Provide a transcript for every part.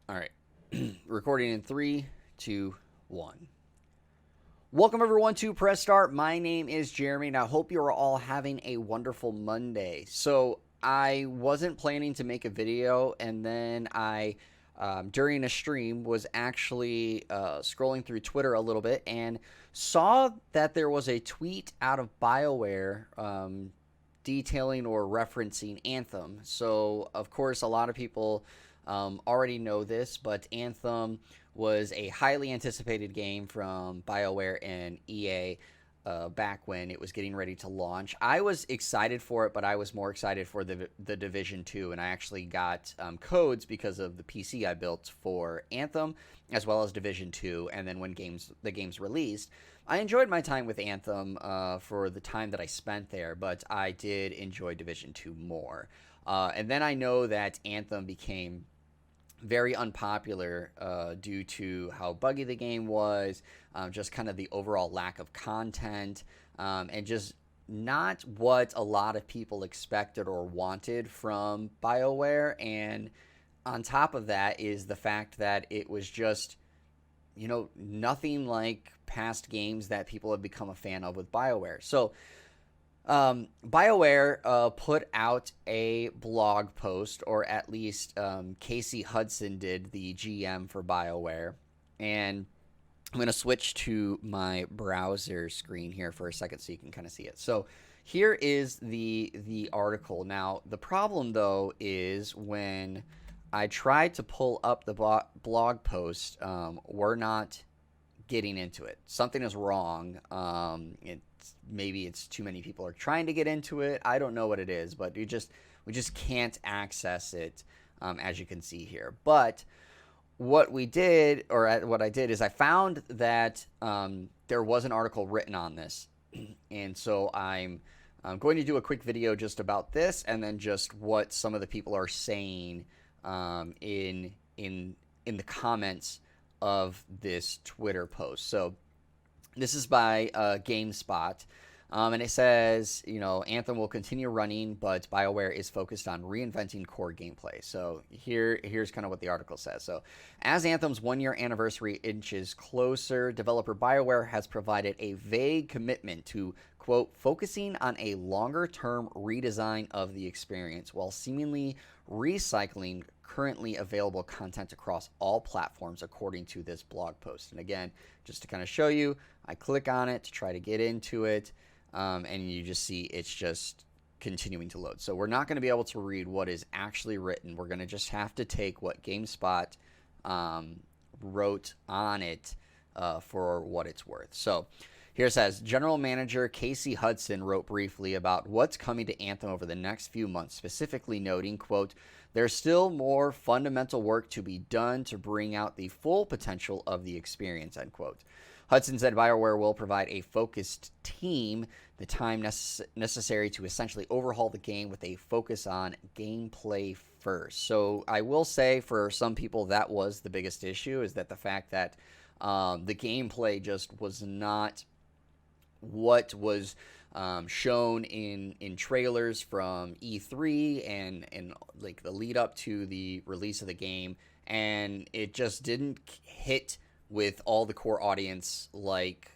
All right. Recording in three, two, one. Welcome, everyone, to Press Start. My name is Jeremy, and I hope you are all having a wonderful Monday. So, I wasn't planning to make a video, and then during a stream, was actually scrolling through Twitter a little bit and saw that there was a tweet out of BioWare detailing or referencing Anthem. So, of course, a lot of people already know this, but Anthem was a highly anticipated game from BioWare and EA back when it was getting ready to launch. I was excited for it, but I was more excited for the Division 2, and I actually got codes because of the PC I built for Anthem as well as Division 2, and then when the game's released, I enjoyed my time with Anthem for the time that I spent there, but I did enjoy Division 2 more. And then I know that Anthem became very unpopular due to how buggy the game was, just kind of the overall lack of content, and just not what a lot of people expected or wanted from BioWare. And on top of that is the fact that it was just, nothing like past games that people have become a fan of with BioWare. So, BioWare put out a blog post, or at least Casey Hudson did, the GM for BioWare. And I'm going to switch to my browser screen here for a second so you can kind of see it. So here is the article. Now, the problem, though, is when I tried to pull up the blog post, we're not getting into it. Something is wrong. Maybe it's too many people are trying to get into it. I don't know what it is, but we just can't access it, as you can see here. But what we did, or what I did, is I found that there was an article written on this, and so I'm going to do a quick video just about this, and then just what some of the people are saying in the comments of this Twitter post. So this is by GameSpot, and it says, Anthem will continue running, but BioWare is focused on reinventing core gameplay. So here's kind of what the article says. So, as Anthem's one-year anniversary inches closer, developer BioWare has provided a vague commitment to, quote, focusing on a longer-term redesign of the experience while seemingly recycling currently available content across all platforms, according to this blog post. And again, just to kind of show you, I click on it to try to get into it, and you just see it's just continuing to load. So we're not going to be able to read what is actually written. We're going to just have to take what GameSpot wrote on it for what it's worth. So here it says, General Manager Casey Hudson wrote briefly about what's coming to Anthem over the next few months, specifically noting, quote, there's still more fundamental work to be done to bring out the full potential of the experience, end quote. Hudson said BioWare will provide a focused team the time necessary to essentially overhaul the game with a focus on gameplay first. So I will say, for some people, that was the biggest issue, is that the fact that the gameplay just was not what was shown in trailers from E3 and like the lead up to the release of the game, and it just didn't hit with all the core audience like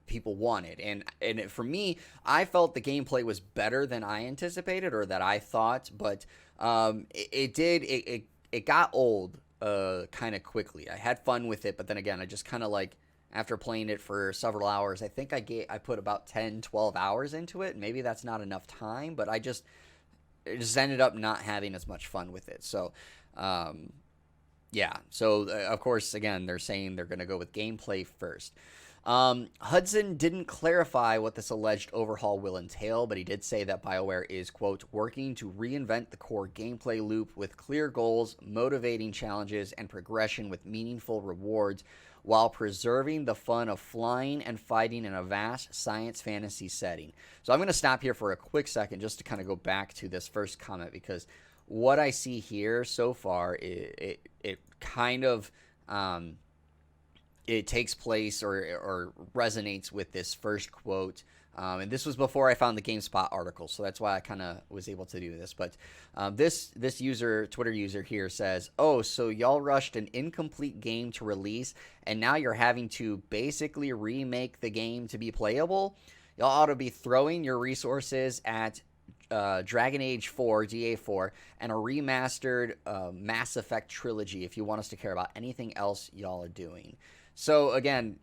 people wanted. And for me, I felt the gameplay was better than I anticipated, or that I thought, but it got old kind of quickly. I had fun with it, but then again, I just kind of like, after playing it for several hours, I think I put about 10, 12 hours into it. Maybe that's not enough time, but it just ended up not having as much fun with it. So, yeah. So, of course, again, they're saying they're going to go with gameplay first. Hudson didn't clarify what this alleged overhaul will entail, but he did say that BioWare is, quote, working to reinvent the core gameplay loop with clear goals, motivating challenges, and progression with meaningful rewards, while preserving the fun of flying and fighting in a vast science fantasy setting. So I'm going to stop here for a quick second just to kind of go back to this first comment, because what I see here so far, it kind of it takes place or resonates with this first quote And this was before I found the GameSpot article, so that's why I kind of was able to do this. But this Twitter user here says, "Oh, so y'all rushed an incomplete game to release, and now you're having to basically remake the game to be playable? Y'all ought to be throwing your resources at Dragon Age 4, DA4, and a remastered Mass Effect trilogy if you want us to care about anything else y'all are doing." So again,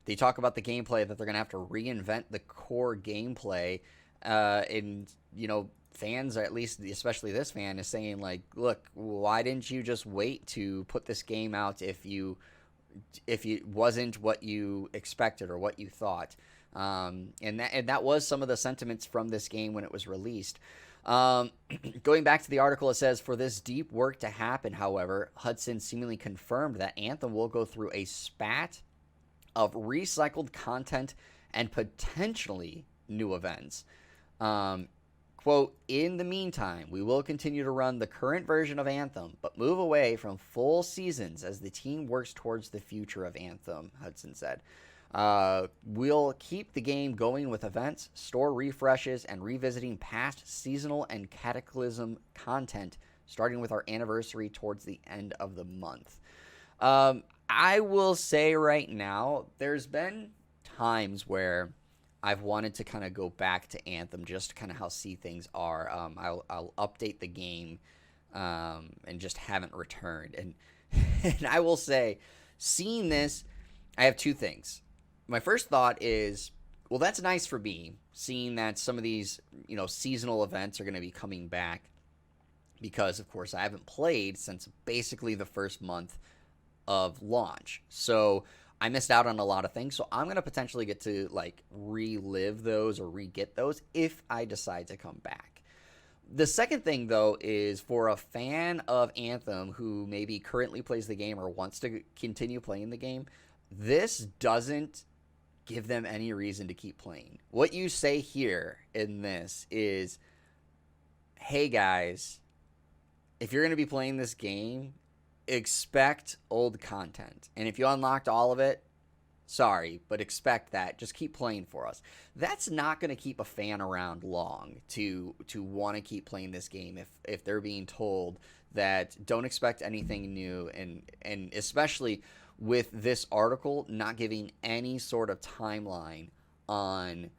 they talk about the gameplay, that they're going to have to reinvent the core gameplay. And, fans, or at least especially this fan, is saying, like, look, why didn't you just wait to put this game out if it wasn't what you expected or what you thought? And that was some of the sentiments from this game when it was released. Going back to the article, it says, for this deep work to happen, however, Hudson seemingly confirmed that Anthem will go through a spat of recycled content and potentially new events. Quote, in the meantime, we will continue to run the current version of Anthem, but move away from full seasons as the team works towards the future of Anthem, Hudson said. We'll keep the game going with events, store refreshes, and revisiting past seasonal and Cataclysm content, starting with our anniversary towards the end of the month. I will say right now, there's been times where I've wanted to kind of go back to Anthem just to kind of how see things are. I'll update the game and just haven't returned. And, and I will say, seeing this, I have two things. My first thought is, well, that's nice for me, seeing that some of these, seasonal events are going to be coming back, because, of course, I haven't played since basically the first month of launch. So I missed out on a lot of things. So I'm going to potentially get to relive those or re-get those if I decide to come back. The second thing, though, is for a fan of Anthem who maybe currently plays the game or wants to continue playing the game, this doesn't give them any reason to keep playing. What you say here in this is, hey guys, if you're going to be playing this game, expect old content. And if you unlocked all of it, sorry, but expect that. Just keep playing for us. That's not going to keep a fan around long to want to keep playing this game if they're being told that don't expect anything new, and especially with this article not giving any sort of timeline on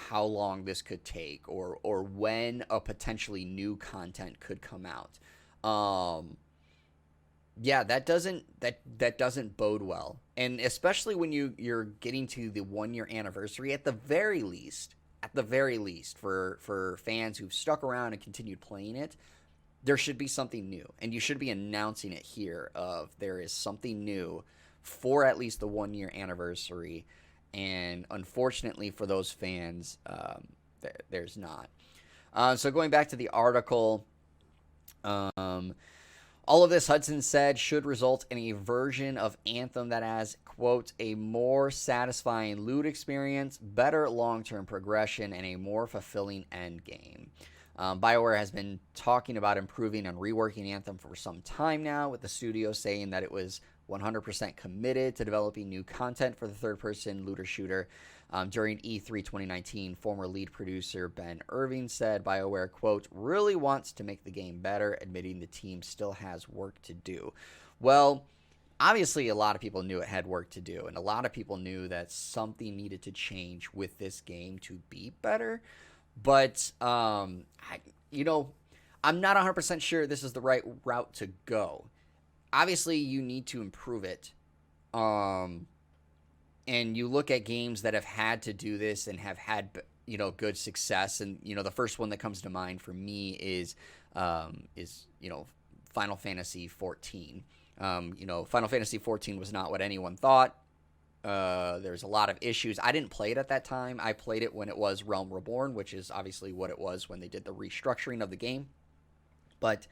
how long this could take or when a potentially new content could come out. Yeah, that doesn't bode well. And especially when you're getting to the 1 year anniversary, at the very least, for fans who've stuck around and continued playing it, there should be something new. And you should be announcing it here of there is something new for at least the 1 year anniversary. And unfortunately for those fans, there's not. So going back to the article, all of this, Hudson said, should result in a version of Anthem that has, quote, a more satisfying loot experience, better long-term progression, and a more fulfilling end game. BioWare has been talking about improving and reworking Anthem for some time now, with the studio saying that it was 100% committed to developing new content for the third-person looter shooter. During E3 2019, former lead producer Ben Irving said BioWare, quote, really wants to make the game better, admitting the team still has work to do. Well, obviously a lot of people knew it had work to do, and a lot of people knew that something needed to change with this game to be better. But, I'm not 100% sure this is the right route to go. Obviously, you need to improve it. And you look at games that have had to do this and have had, good success. And, the first one that comes to mind for me is Final Fantasy 14. Final Fantasy 14 was not what anyone thought. There's a lot of issues. I didn't play it at that time. I played it when it was Realm Reborn, which is obviously what it was when they did the restructuring of the game. But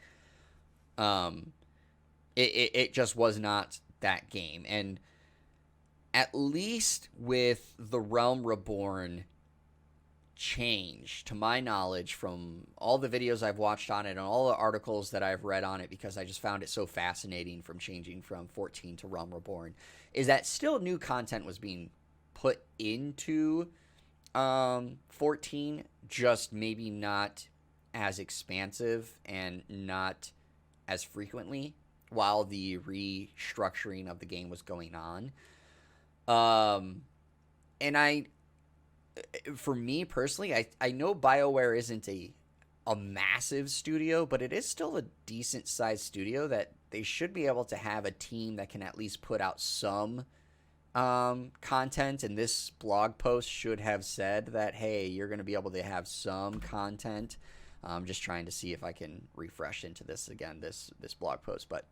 it just was not that game. And at least with the Realm Reborn change, to my knowledge, from all the videos I've watched on it and all the articles that I've read on it, because I just found it so fascinating from changing from 14 to Realm Reborn, is that still new content was being put into 14, just maybe not as expansive and not as frequently while the restructuring of the game was going on. Um, and for me personally, I know BioWare isn't a massive studio, but it is still a decent sized studio that they should be able to have a team that can at least put out some content. And this blog post should have said that, hey, you're going to be able to have some content. I'm just trying to see if I can refresh into this again, this blog post. But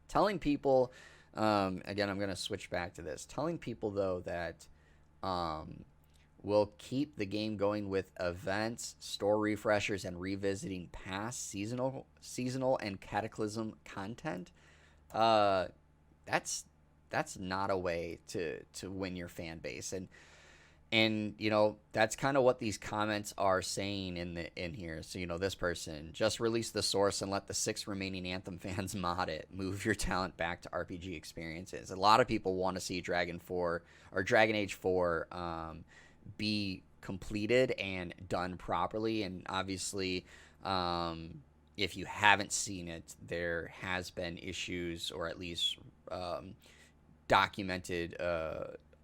telling people, again, I'm going to switch back to this. Telling people, though, that we'll keep the game going with events, store refreshers, and revisiting past seasonal and cataclysm content. That's not a way to win your fan base. And you know, that's kind of what these comments are saying in here. So, you know, this person just release the source and let the 6 remaining Anthem fans mod it. Move your talent back to RPG experiences. A lot of people want to see Dragon Age 4 be completed and done properly. And obviously, if you haven't seen it, there has been issues, or at least documented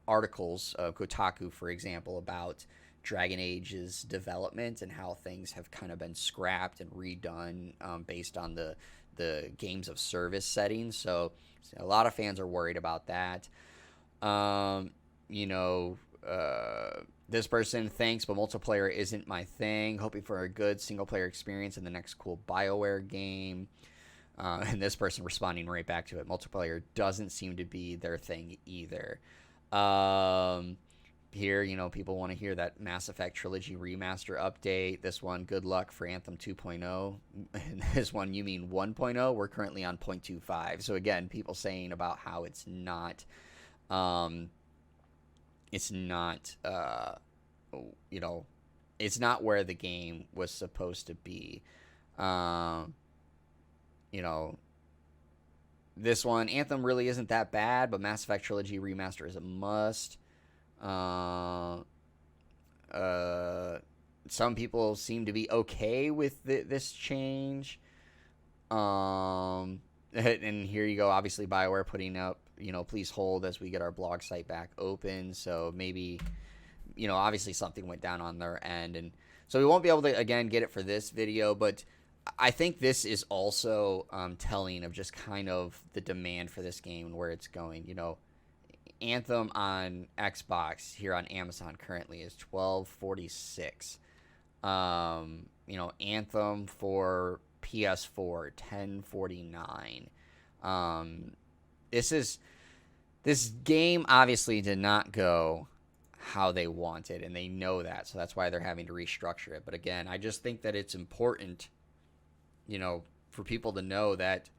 articles of Kotaku, for example, about Dragon Age's development and how things have kind of been scrapped and redone based on the games of service settings. So a lot of fans are worried about that. You know, this person thinks, but multiplayer isn't my thing. Hoping for a good single-player experience in the next cool BioWare game. And this person responding right back to it. Multiplayer doesn't seem to be their thing either. Here, you know, people want to hear that Mass Effect Trilogy Remaster update. This one, good luck for Anthem 2.0. And this one, you mean 1.0? We're currently on 0.25. So again, people saying about how it's not, you know, it's not where the game was supposed to be. You know, this one, Anthem really isn't that bad, but Mass Effect Trilogy Remaster is a must. Some people seem to be okay with this change. And here you go, obviously BioWare putting up, you know, please hold as we get our blog site back open. So maybe, you know, obviously something went down on their end. And so we won't be able to, again, get it for this video, but I think this is also telling of just kind of the demand for this game and where it's going. You know, Anthem on Xbox here on Amazon currently is $12.46. You know, Anthem for PS4 $10.49. This game obviously did not go how they wanted, and they know that, so that's why they're having to restructure it. But again, I just think that it's important, you know, for people to know that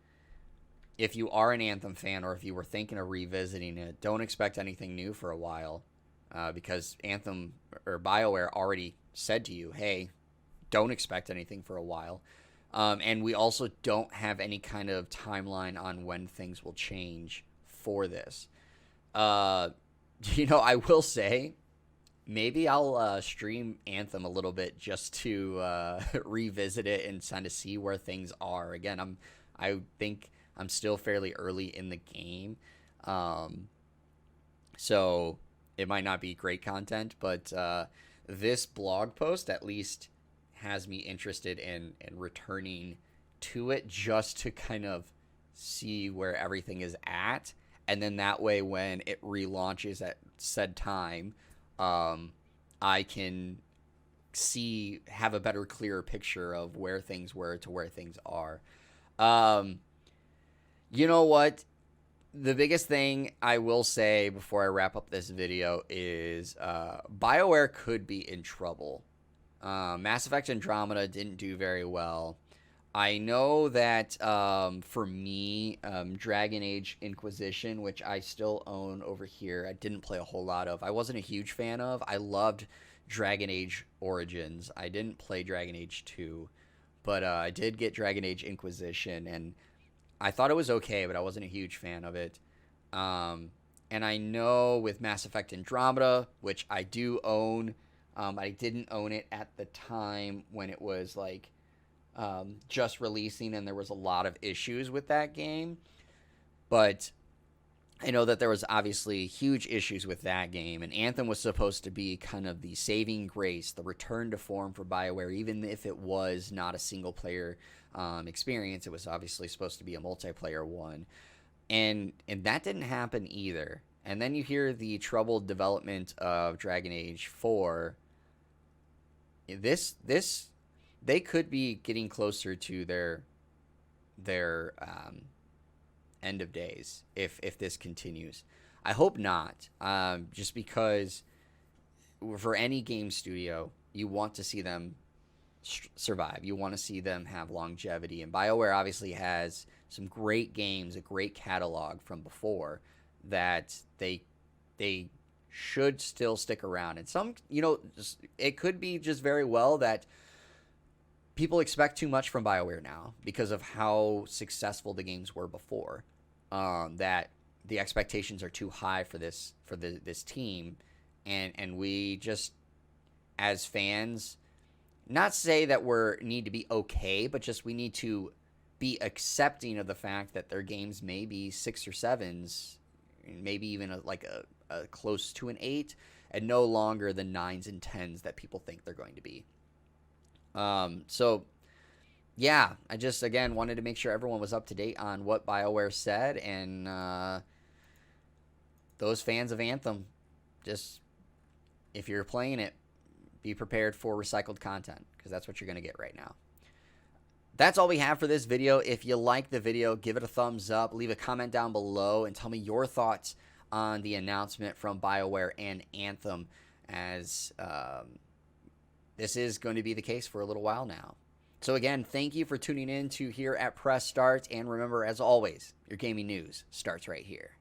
if you are an Anthem fan, or if you were thinking of revisiting it, don't expect anything new for a while, because Anthem or BioWare already said to you, hey, don't expect anything for a while. And we also don't have any kind of timeline on when things will change for this. You know, I will say, maybe I'll stream Anthem a little bit just to revisit it and kind of see where things are. Again, I think I'm still fairly early in the game, so it might not be great content, but this blog post at least has me interested in returning to it just to kind of see where everything is at. And then that way, when it relaunches at said time, I can have a better, clearer picture of where things were to where things are. You know what? The biggest thing I will say before I wrap up this video is BioWare could be in trouble. Mass Effect Andromeda didn't do very well. I know that for me, Dragon Age Inquisition, which I still own over here, I didn't play a whole lot of. I wasn't a huge fan of. I loved Dragon Age Origins. I didn't play Dragon Age 2, but I did get Dragon Age Inquisition, and I thought it was okay, but I wasn't a huge fan of it. And I know with Mass Effect Andromeda, which I do own, I didn't own it at the time when it was like just releasing, and there was a lot of issues with that game. But I know that there was obviously huge issues with that game, and Anthem was supposed to be kind of the saving grace, the return to form for BioWare, even if it was not a single player experience. It was obviously supposed to be a multiplayer one, and that didn't happen either. And then you hear the troubled development of Dragon Age 4. This they could be getting closer to their end of days if this continues. I hope not. Just because for any game studio, you want to see them survive. You want to see them have longevity, and BioWare obviously has some great games, a great catalog from before that they should still stick around. And some, it could be just very well that people expect too much from BioWare now because of how successful the games were before. That the expectations are too high for this team, and we just as fans not say that we need to be okay, but just we need to be accepting of the fact that their games may be 6 or 7s, maybe even a close to an 8, and no longer the 9s and 10s that people think they're going to be. So yeah, I just, again, wanted to make sure everyone was up to date on what BioWare said, and those fans of Anthem, just, if you're playing it, be prepared for recycled content, because that's what you're going to get right now. That's all we have for this video. If you like the video, give it a thumbs up, leave a comment down below, and tell me your thoughts on the announcement from BioWare and Anthem, as this is going to be the case for a little while now. So again, thank you for tuning in to here at Press Start, and remember, as always, your gaming news starts right here.